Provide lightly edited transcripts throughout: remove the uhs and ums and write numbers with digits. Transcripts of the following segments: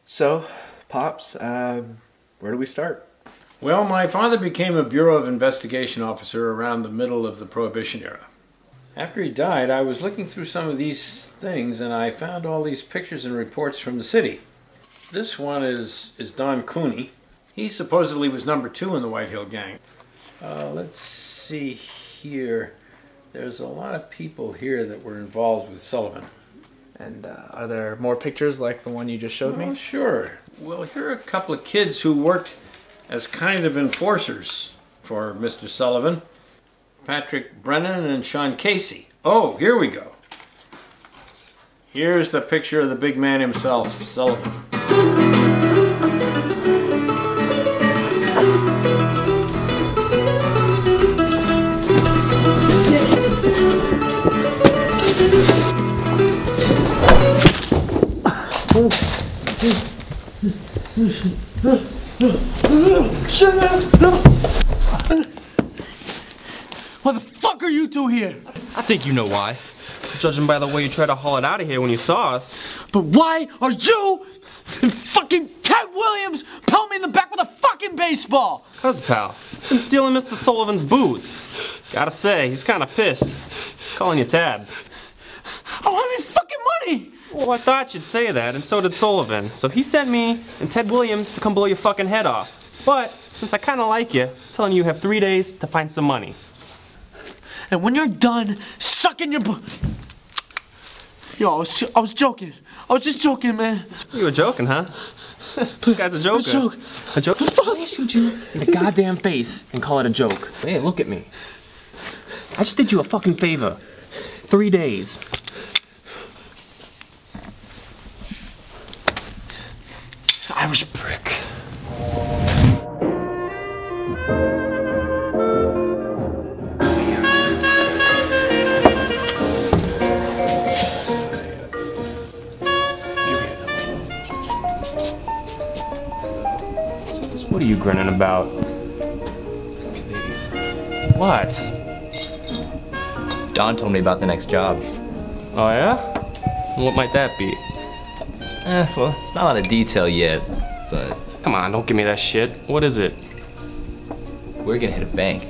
So, Pops, where do we start? Well, my father became a Bureau of Investigation officer around the middle of the Prohibition era. After he died, I was looking through some of these things and I found all these pictures and reports from the city. This one is Don Cooney. He supposedly was number 2 in the Whitehill gang. Let's see here. There's a lot of people here that were involved with Sullivan. And are there more pictures like the one you just showed me? Sure. Well, here are a couple of kids who worked as kind of enforcers for Mr. Sullivan. Patrick Brennan and Sean Casey. Oh, here we go. Here's the picture of the big man himself, Sullivan. Shut up! No! What the fuck are you two here? I think you know why. Judging by the way you tried to haul it out of here when you saw us. But why are you and fucking Ted Williams pelting me in the back with a fucking baseball? Cuz, pal, been stealing Mr. Sullivan's booze. Gotta say, he's kinda pissed. He's calling you Tad. I mean fucking money! Well, I thought you'd say that, and so did Sullivan. So he sent me and Ted Williams to come blow your fucking head off. But, since I kinda like you, I'm telling you have 3 days to find some money. And when you're done sucking your Yo, I was joking. I was just joking, man. You were joking, huh? This guy's a joker. Joke. A joke? The fuck? I'll shoot you in the goddamn face and call it a joke. Hey, look at me. I just did you a fucking favor. 3 days. Irish prick. What are you grinning about? What? Don told me about the next job. Oh yeah? What might that be? Well, it's not a lot of detail yet, but... Come on, don't give me that shit. What is it? We're gonna hit a bank.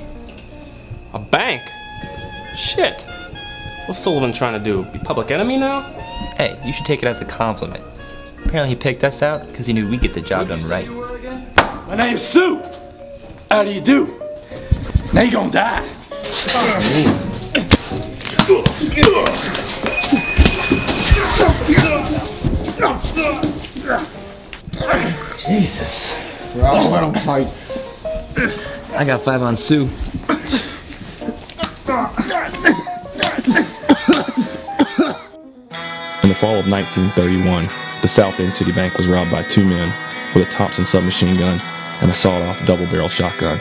A bank? Shit. What's Sullivan trying to do? Be public enemy now? Hey, you should take it as a compliment. Apparently he picked us out because he knew we'd get the job done right. My name's Sue. How do you do? Now you gonna die. Jesus. Bro, let him fight. I got 5 on Sue. In the fall of 1931, the South End City Bank was robbed by 2 men with a Thompson submachine gun and a sawed-off double-barrel shotgun.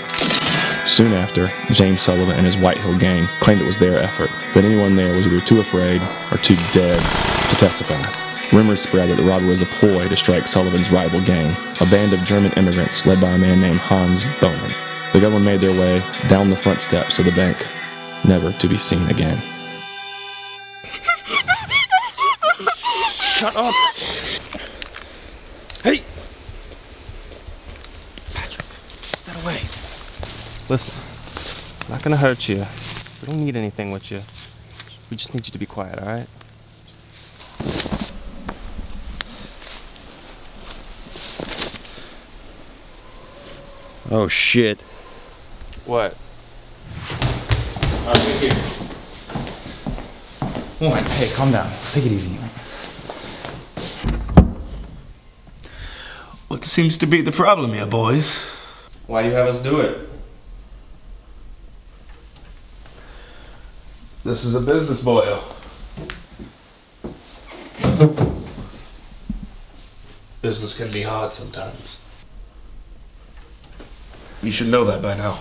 Soon after, James Sullivan and his Whitehill gang claimed it was their effort, but anyone there was either too afraid or too dead to testify. Rumors spread that the robbery was a ploy to strike Sullivan's rival gang, a band of German immigrants led by a man named Hans Bowman. The government made their way down the front steps of the bank, never to be seen again. Shut up! Hey! Patrick, put that away. Listen, I'm not gonna hurt you. We don't need anything with you. We just need you to be quiet, alright? Oh shit. What? Alright, here. Oh my, hey, calm down. Take it easy. What seems to be the problem here, boys? Why do you have us do it? This is a business boil. Business can be hard sometimes. You should know that by now.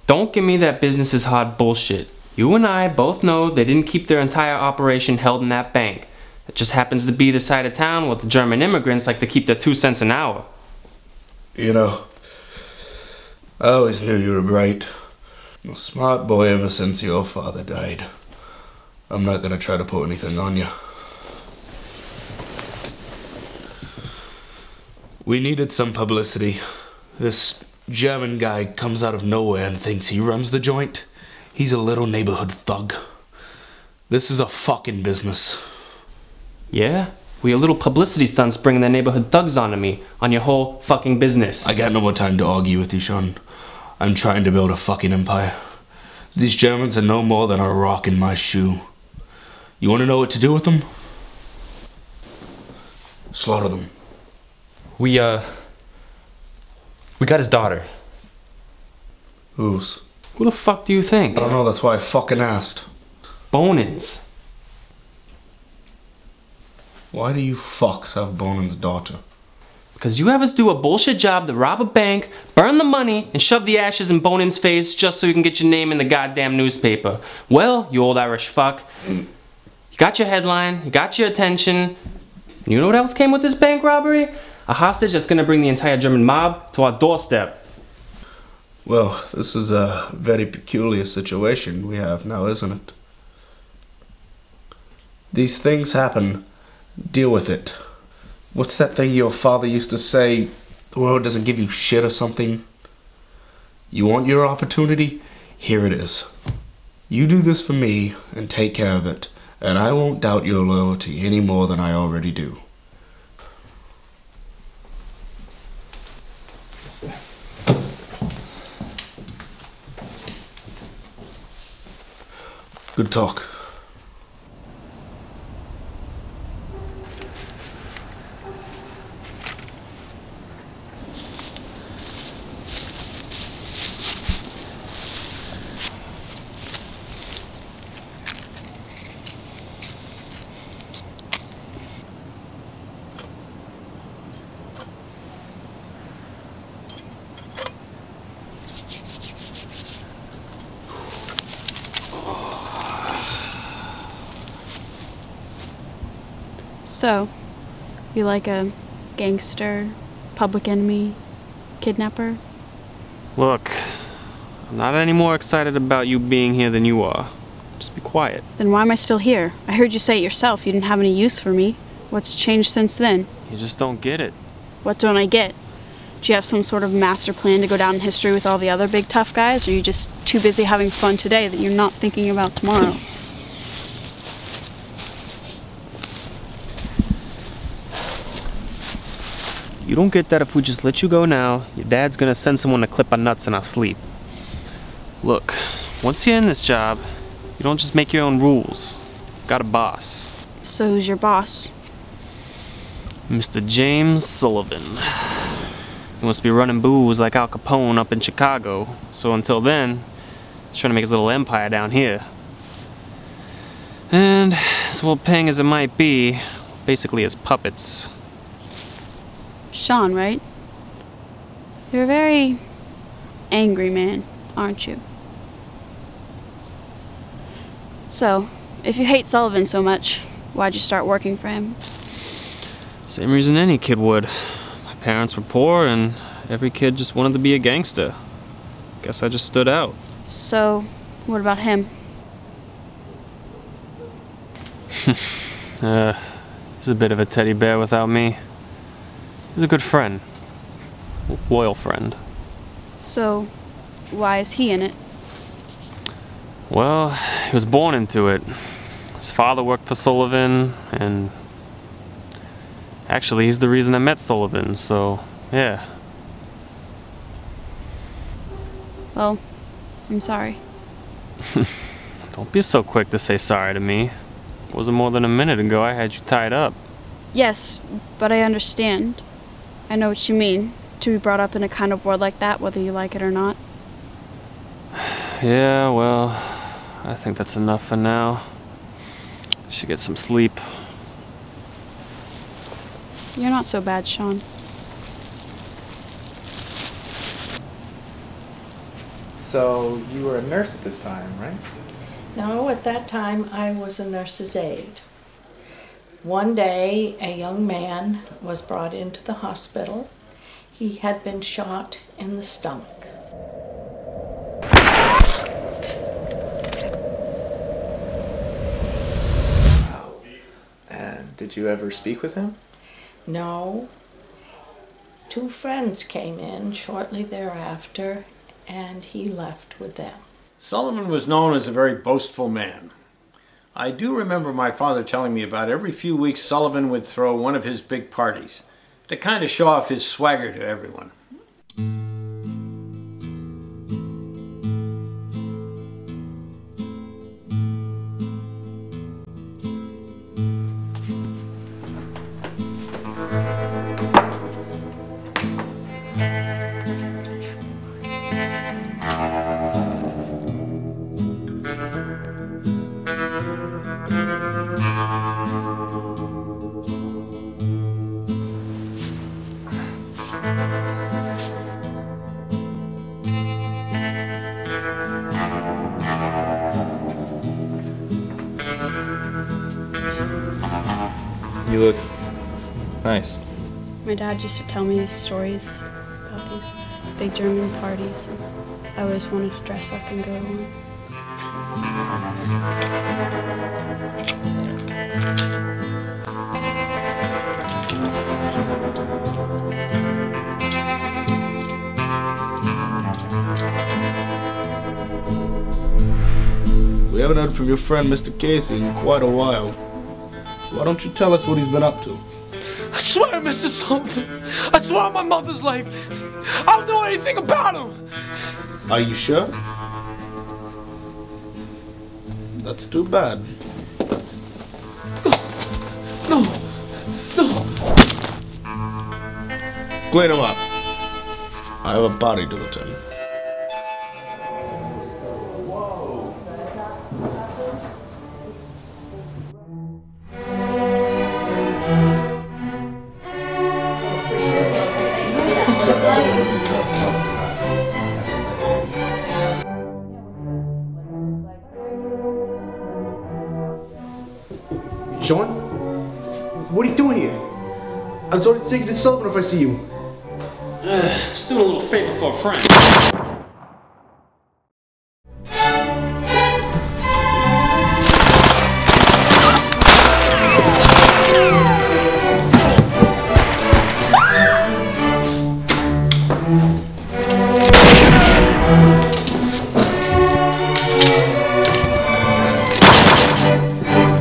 Don't give me that business is hard bullshit. You and I both know they didn't keep their entire operation held in that bank. It just happens to be the side of town where the German immigrants like to keep their 2 cents an hour. You know, I always knew you were bright. A smart boy ever since your father died. I'm not gonna try to put anything on you. We needed some publicity. This German guy comes out of nowhere and thinks he runs the joint. He's a little neighborhood thug. This is a fucking business. Yeah? Well, your little publicity stunts bringing the neighborhood thugs onto me, on your whole fucking business. I got no more time to argue with you, Sean. I'm trying to build a fucking empire. These Germans are no more than a rock in my shoe. You want to know what to do with them? Slaughter them. We got his daughter. Whose? Who the fuck do you think? I don't know, that's why I fucking asked. Bonin's. Why do you fucks have Bonin's daughter? Because you have us do a bullshit job to rob a bank, burn the money, and shove the ashes in Bonin's face just so you can get your name in the goddamn newspaper. Well, you old Irish fuck, you got your headline, you got your attention. You know what else came with this bank robbery? A hostage that's gonna bring the entire German mob to our doorstep. Well, this is a very peculiar situation we have now, isn't it? These things happen. Deal with it. What's that thing your father used to say? The world doesn't give you shit or something? You want your opportunity? Here it is. You do this for me and take care of it, and I won't doubt your loyalty any more than I already do. Good talk. So, you like a gangster, public enemy, kidnapper? Look, I'm not any more excited about you being here than you are. Just be quiet. Then why am I still here? I heard you say it yourself, you didn't have any use for me. What's changed since then? You just don't get it. What don't I get? Do you have some sort of master plan to go down in history with all the other big tough guys, or are you just too busy having fun today that you're not thinking about tomorrow? You don't get that if we just let you go now. Your dad's gonna send someone to clip our nuts in our sleep. Look, once you're in this job, you don't just make your own rules. You've got a boss. So who's your boss? Mr. James Sullivan. He must be running booze like Al Capone up in Chicago. So until then, he's trying to make his little empire down here. And as well paying as it might be, basically his puppets. Sean, right? You're a very angry man, aren't you? So, if you hate Sullivan so much, why'd you start working for him? Same reason any kid would. My parents were poor and every kid just wanted to be a gangster. Guess I just stood out. So, what about him? He's a bit of a teddy bear without me. He's a good friend. Loyal friend. So, why is he in it? Well, he was born into it. His father worked for Sullivan, and actually he's the reason I met Sullivan, so yeah. Well, I'm sorry. Don't be so quick to say sorry to me. It wasn't more than a minute ago I had you tied up. Yes, but I understand. I know what you mean, to be brought up in a kind of world like that, whether you like it or not. Yeah, well, I think that's enough for now. I should get some sleep. You're not so bad, Sean. So you were a nurse at this time, right? No, at that time I was a nurse's aide. One day a young man was brought into the hospital. He had been shot in the stomach. Wow. And did you ever speak with him? No. 2 friends came in shortly thereafter, and he left with them. Sullivan was known as a very boastful man. I do remember my father telling me about every few weeks Sullivan would throw one of his big parties to kind of show off his swagger to everyone. You look nice. My dad used to tell me these stories about these big German parties, and I always wanted to dress up and go to one. We haven't heard from your friend Mr. Casey in quite a while. Why don't you tell us what he's been up to? I swear, Mr. Sullivan. I swear on my mother's life. I don't know anything about him. Are you sure? That's too bad. No. Clean him up. I have a body to attend. Sean? What are you doing here? I told you to take it to Sullivan if I see you. Just doing a little favor for a friend.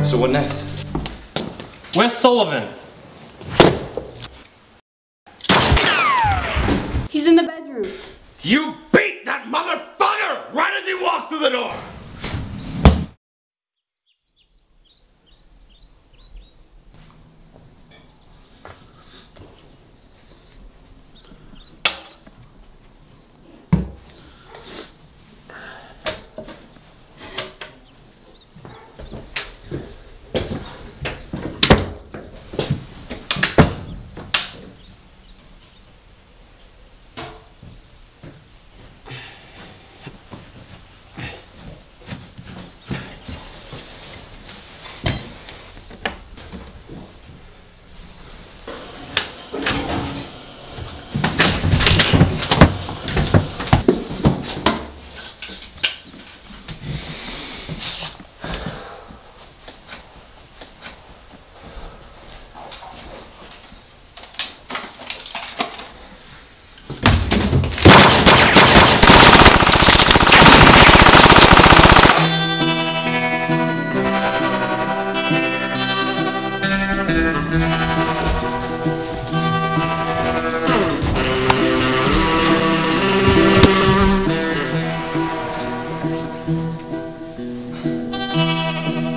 So what next? Where's Sullivan? He's in the bedroom. You beat that motherfucker right as he walks through the door!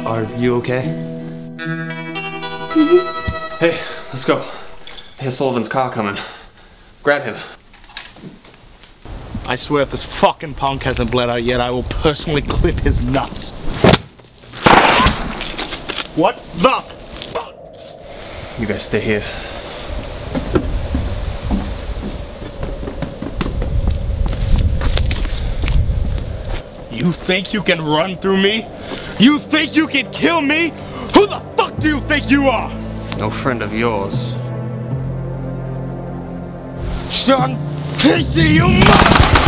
Are you okay? Hey, let's go. Here's Sullivan's car coming. Grab him. I swear if this fucking punk hasn't bled out yet, I will personally clip his nuts. What the fuck? You guys stay here. You think you can run through me? You think you can kill me? Who the fuck do you think you are? No friend of yours. Sean Casey, you mother...